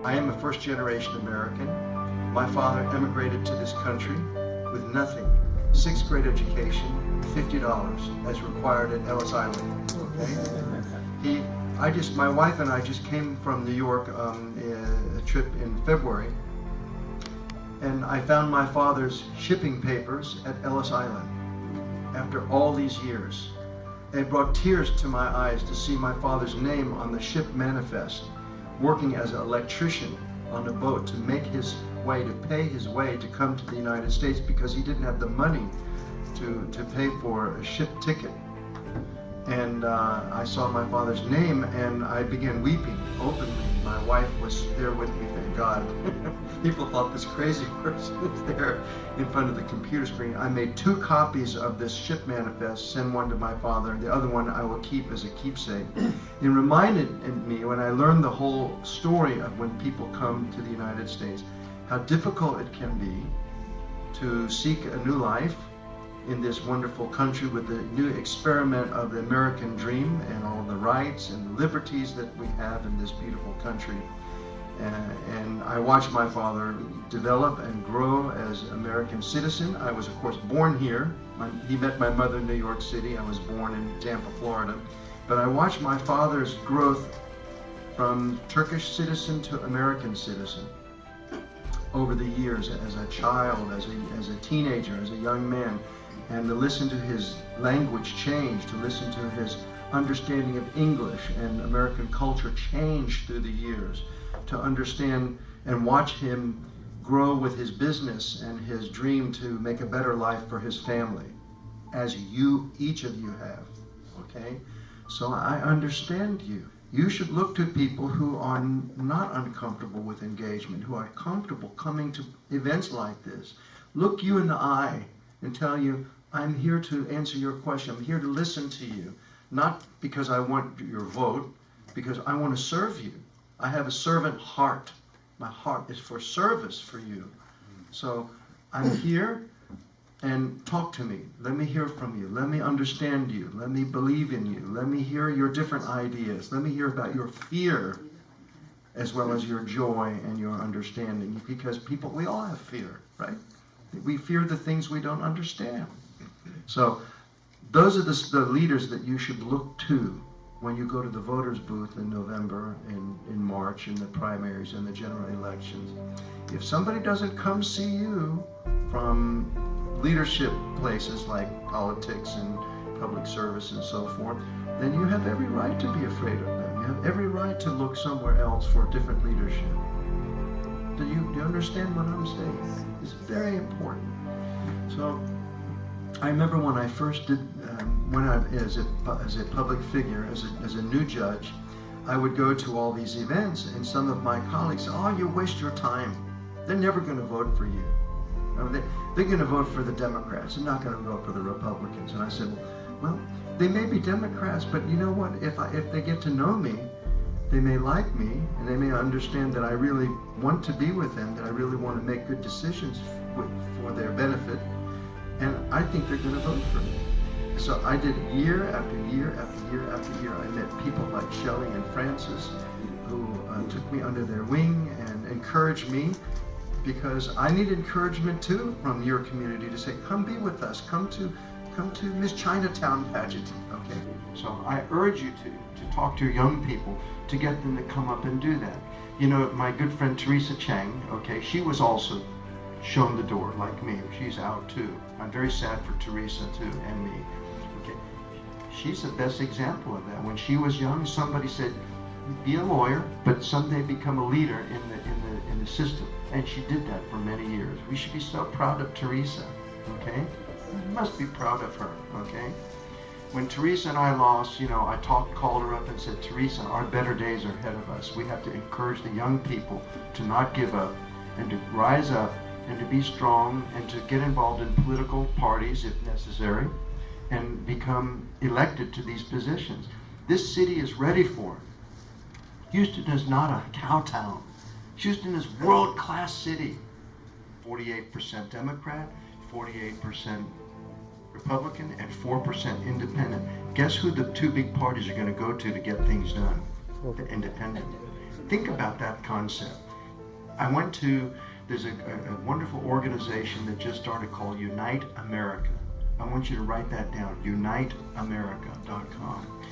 I am a first-generation American. My father emigrated to this country with nothing. 6th grade education, $50 as required at Ellis Island. Okay? My wife and I just came from New York, a trip in February, and I found my father's shipping papers at Ellis Island after all these years. It brought tears to my eyes to see my father's name on the ship manifest, working as an electrician on a boat to make his way, to pay his way to come to the United States because he didn't have the money to pay for a ship ticket. And I saw my father's name and I began weeping openly. My wife was there with me, thank God. People thought this crazy person was there in front of the computer screen. I made 2 copies of this ship manifest, sent one to my father, the other one I will keep as a keepsake. It reminded me when I learned the whole story of when people come to the United States, how difficult it can be to seek a new life in this wonderful country with the new experiment of the American dream and all the rights and liberties that we have in this beautiful country. And I watched my father develop and grow as an American citizen. I was, of course, born here. He met my mother in New York City. I was born in Tampa, Florida. But I watched my father's growth from Turkish citizen to American citizen over the years as a child, as a teenager, as a young man. And to listen to his language change, to listen to his understanding of English and American culture change through the years, to understand and watch him grow with his business and his dream to make a better life for his family, as each of you have, okay? So I understand you. You should look to people who are not uncomfortable with engagement, who are comfortable coming to events like this. Look you in the eye and tell you, I'm here to answer your question. I'm here to listen to you. Not because I want your vote, because I want to serve you. I have a servant heart. My heart is for service for you. So I'm here, and talk to me. Let me hear from you. Let me understand you. Let me believe in you. Let me hear your different ideas. Let me hear about your fear as well as your joy and your understanding. Because people, we all have fear, right? We fear the things we don't understand. So those are the leaders that you should look to when you go to the voters booth in November and in March in the primaries and the general elections. If somebody doesn't come see you from leadership places like politics and public service and so forth, then you have every right to be afraid of them. You have every right to look somewhere else for different leadership. Do you understand what I'm saying? It's very important. So I remember when I first did, as a public figure, as a new judge, I would go to all these events, and some of my colleagues said, "Oh, you waste your time. They're never going to vote for you. They're going to vote for the Democrats. They're not going to vote for the Republicans." And I said, "Well, they may be Democrats, but you know what? If they get to know me, they may like me, and they may understand that I really want to be with them, that I really want to make good decisions for their benefit, and I think they're going to vote for me." So I did year after year after year after year. I met people like Shelley and Francis who took me under their wing and encouraged me, because I need encouragement too from your community to say, come be with us, come to Miss Chinatown pageant, okay? So I urge you to talk to your young people, to get them to come up and do that. You know, my good friend Teresa Chang, okay, she was also shown the door like me. She's out too. I'm very sad for Teresa too, and me. Okay, she's the best example of that. When she was young, somebody said, be a lawyer, but someday become a leader in the system. And she did that for many years. We should be so proud of Teresa, okay? We must be proud of her, okay? When Teresa and I lost, you know, I called her up and said, Teresa, our better days are ahead of us. We have to encourage the young people to not give up and to rise up and to be strong and to get involved in political parties if necessary and become elected to these positions. This city is ready for it. Houston is not a cow town. Houston is a world-class city. 48% Democrat, 48% Republican, and 4% independent. Guess who the two big parties are going to go to get things done? The independent. Think about that concept. I went to, there's a wonderful organization that just started called Unite America. I want you to write that down, uniteamerica.com.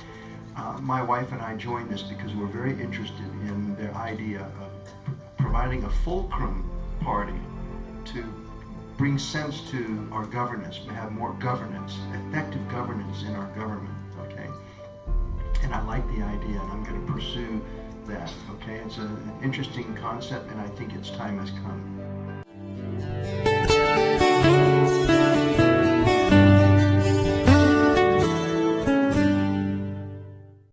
My wife and I joined this because we're very interested in the idea of providing a fulcrum party to bring sense to our governance, to have more governance, effective governance in our government, okay? And I like the idea, and I'm going to pursue that, okay? It's an interesting concept, and I think its time has come.